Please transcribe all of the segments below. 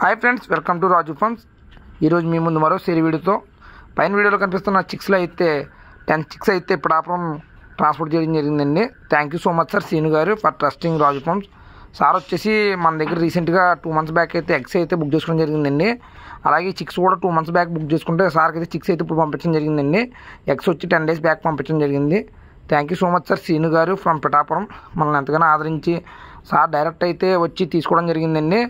Hi friends, welcome to Raju farms. ఈరోజు మీ ముందు మరో సేరీ వీడియోతో పైన వీడియోలో కనిపిస్తున్న చిక్స్లో అయితే 10 చిక్స్ అయితే ఇప్పుడాపురం ట్రాన్స్పోర్ట్ చేయడం జరిగిందండి. Thank you so much sir Seenu garu for trusting Raju farms. Sir వచ్చేసి మన దగ్గర రీసెంట్గా 2 మంత్స్ బ్యాక్ అయితే ఎగ్స్ అయితే బుక్ చేసుకోవడం జరిగిందండి. అలాగే చిక్స్ కూడా 2 మంత్స్ బ్యాక్ బుక్ చేసుకుంటే సార్కి అయితే చిక్స్ అయితే ఇప్పుడు పంపించడం జరిగిందండి. ఎగ్స్ వచ్చి 10 డేస్ బ్యాక్ పంపించడం జరిగింది. Thank you so much sir Seenu garu from Pithapuram. మనల్ని ఎంతగానో ఆదరించి సార్ డైరెక్ట్ అయితే వచ్చి తీసుకోవడం జరిగిందండి.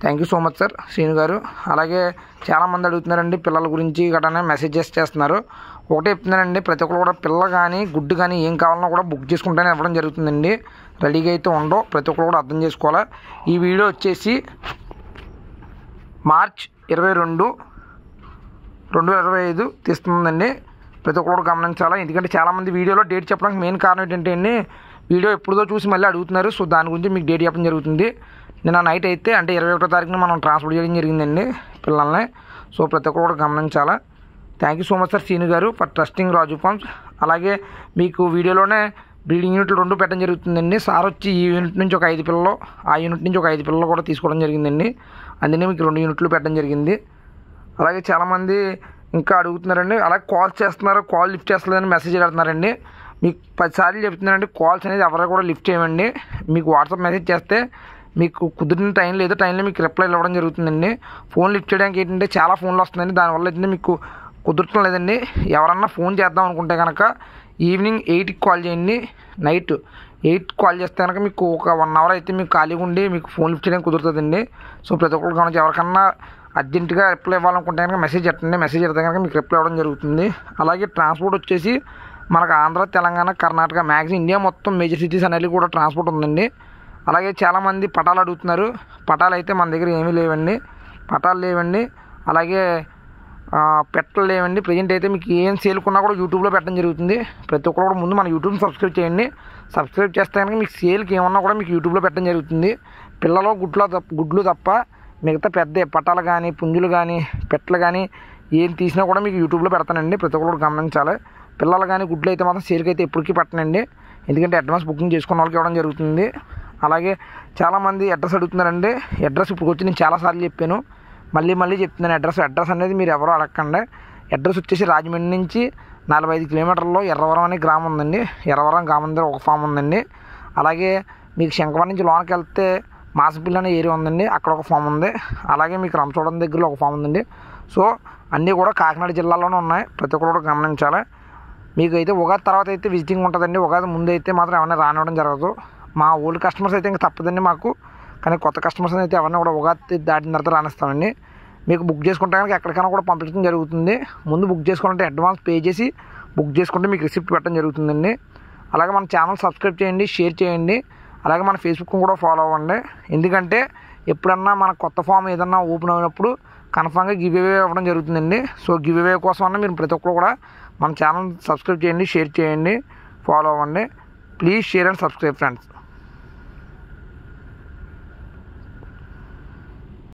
Thank you so much sir Srinu garu. అలాగే చాలామంది అడుగుతున్నారండి పిల్లల గురించి గట్రా మెసేజెస్ చేస్తున్నారు. ఒకటే చెప్తున్నానండి, ప్రతి ఒక్కరు కూడా పిల్ల కానీ గుడ్డు కానీ ఏం కావాలన్నా కూడా బుక్ చేసుకుంటేనే ఇవ్వడం జరుగుతుందండి. రెడీగా అయితే ఉండవు, ప్రతి ఒక్కరు కూడా అర్థం చేసుకోవాలి. ఈ వీడియో వచ్చేసి మార్చ్ 22, 2025 తీస్తుందండి. ప్రతి ఒక్కరు కూడా గమనించాలి. ఎందుకంటే చాలామంది వీడియోలో డేట్ చెప్పడానికి మెయిన్ కారణం ఏంటంటే అండి, వీడియో ఎప్పుడుదో చూసి మళ్ళీ అడుగుతున్నారు. సో దాని గురించి మీకు డేట్ చెప్పడం జరుగుతుంది. నిన్న నైట్ అయితే అంటే 21వ తారీఖున మనం ట్రాన్స్పోర్ట్ చేయడం జరిగిందండి పిల్లల్ని. సో ప్రతి ఒక్కరు కూడా గమనించాలా. Thank you so much sir Seenu garu for trusting Raju farms. అలాగే మీకు వీడియోలోనే బ్రీడింగ్ యూనిట్లు 2 పెట్టడం జరుగుతుందండి. సార్ వచ్చి ఈ యూనిట్ నుంచి ఒక 5 పిల్లలు, ఆ యూనిట్ నుంచి ఒక 5 పిల్లలు కూడా తీసుకోవడం జరిగిందండి. అందుకనే మీకు 2 యూనిట్లు పెట్టడం జరిగింది. అలాగే చాలామంది ఇంకా అడుగుతున్నారండి, అలాగే కాల్స్ చేస్తున్నారు, కాల్ లిఫ్ట్ చేస్తలేదని మెసేజ్ పెడుతున్నారండి. మీకు 10 సార్లు చెప్తున్నారండి, కాల్స్ అనేది ఎవరు కూడా లిఫ్ట్ చేయమండి. మీకు వాట్సాప్ మెసేజ్ చేస్తే మీకు కుదిరిన టైంలో ఏదో టైంలో మీకు రిప్లై ఇవ్వడం జరుగుతుందండి. ఫోన్ లిఫ్ట్ చేయడానికి ఏంటంటే చాలా ఫోన్లు వస్తుందండి, దానివల్ల అయితే మీకు కుదరటం లేదండి. ఎవరన్నా ఫోన్ చేద్దాం అనుకుంటే కనుక ఈవినింగ్ 8కి కాల్ చేయండి. నైట్ 8కి కాల్ చేస్తే కనుక మీకు ఒక 1 అవర్ అయితే మీకు ఖాళీగా ఉండి మీకు ఫోన్ లిఫ్ట్ చేయడానికి కుదురుతుందండి. సో ప్రతి ఒక్కరు గమనించి ఎవరికన్నా అర్జెంటుగా రిప్లై ఇవ్వాలనుకుంటే కనుక మెసేజ్ పెట్టండి. మెసేజ్ పెడితే కనుక మీకు రిప్లై ఇవ్వడం జరుగుతుంది. అలాగే ట్రాన్స్పోర్ట్ వచ్చేసి మనకు ఆంధ్ర, తెలంగాణ, కర్ణాటక, మ్యాక్సిమం ఇండియా మొత్తం మేజర్ సిటీస్ అనేది కూడా ట్రాన్స్పోర్ట్ ఉందండి. అలాగే చాలామంది పటాలు అడుగుతున్నారు. పటాలు అయితే మన దగ్గర ఏమీ లేవండి, పటాలు లేవండి. అలాగే పెట్టలు లేవండి. ప్రజెంట్ అయితే మీకు ఏం సేల్కున్నా కూడా యూట్యూబ్లో పెట్టడం జరుగుతుంది. ప్రతి ఒక్కరు కూడా ముందు మన యూట్యూబ్ని సబ్స్క్రైబ్ చేయండి. సబ్స్క్రైబ్ చేస్తే కనుక మీకు సేల్కి ఏమన్నా కూడా మీకు యూట్యూబ్లో పెట్టడం జరుగుతుంది. పిల్లలు గుడ్లు తప్ప మిగతా పెద్ద పటాలు కానీ, పుంజులు కానీ, పెట్టలు కానీ ఏం తీసినా కూడా మీకు యూట్యూబ్లో పెడతానండి. ప్రతి ఒక్కరు గమనించాలి. పిల్లలు కానీ గుడ్లు అయితే మాత్రం సేల్కి అయితే ఎప్పటికీ పెట్టనండి, ఎందుకంటే అడ్వాన్స్ బుకింగ్ చేసుకున్న వాళ్ళకి ఇవ్వడం జరుగుతుంది. అలాగే చాలామంది అడ్రస్ అడుగుతున్నారండి. అడ్రస్ ఇప్పుడు వచ్చి నేను చాలాసార్లు చెప్పాను, మళ్ళీ చెప్తున్నాను. అడ్రస్ అనేది మీరు ఎవరో అడగండి. అడ్రస్ వచ్చేసి రాజమండ్రి నుంచి 45 కిలోమీటర్లో ఎర్రవరం అనే గ్రామం ఉందండి. ఎర్రవరం గ్రామం దగ్గర ఒక ఫామ్ ఉందండి. అలాగే మీకు శంకవరం నుంచి లోనకి వెళ్తే మాసపిల్లి అనే ఏరియా ఉందండి, అక్కడ ఒక ఫామ్ ఉంది. అలాగే మీకు రంపచోడవరం దగ్గరలో ఒక ఫామ్ ఉందండి. సో అన్నీ కూడా కాకినాడ జిల్లాలోనే ఉన్నాయి. ప్రతి ఒక్కరు కూడా గమనించాలి. మీకు అయితే ఉగాది తర్వాత అయితే విజిటింగ్ ఉంటుందండి. ఉగాది ముందు అయితే మాత్రం ఎవరైనా రానివ్వడం జరగదు. మా ఓల్డ్ కస్టమర్స్ అయితే ఇంకా తప్పదండి మాకు, కానీ కొత్త కస్టమర్స్ అయితే ఎవరైనా కూడా ఉగాది దాటిన తర్వాత రానిస్తామండి. మీకు బుక్ చేసుకుంటే కనుక ఎక్కడికైనా కూడా పంపించడం జరుగుతుంది. ముందు బుక్ చేసుకుంటే అడ్వాన్స్ పే చేసి బుక్ చేసుకుంటే మీకు రిసిప్ట్ పెట్టడం జరుగుతుందండి. అలాగే మన ఛానల్ సబ్స్క్రైబ్ చేయండి, షేర్ చేయండి. అలాగే మన ఫేస్బుక్ కూడా ఫాలో అవ్వండి. ఎందుకంటే ఎప్పుడన్నా మన కొత్త ఫామ్ ఏదన్నా ఓపెన్ అయినప్పుడు కన్ఫామ్గా గివ్ అవే ఇవ్వడం జరుగుతుందండి. సో గివ్ అవే కోసం అన్న మీరు ప్రతి ఒక్కరు కూడా మన ఛానల్ సబ్స్క్రైబ్ చేయండి, షేర్ చేయండి, ఫాలో అవ్వండి. Please share and subscribe friends.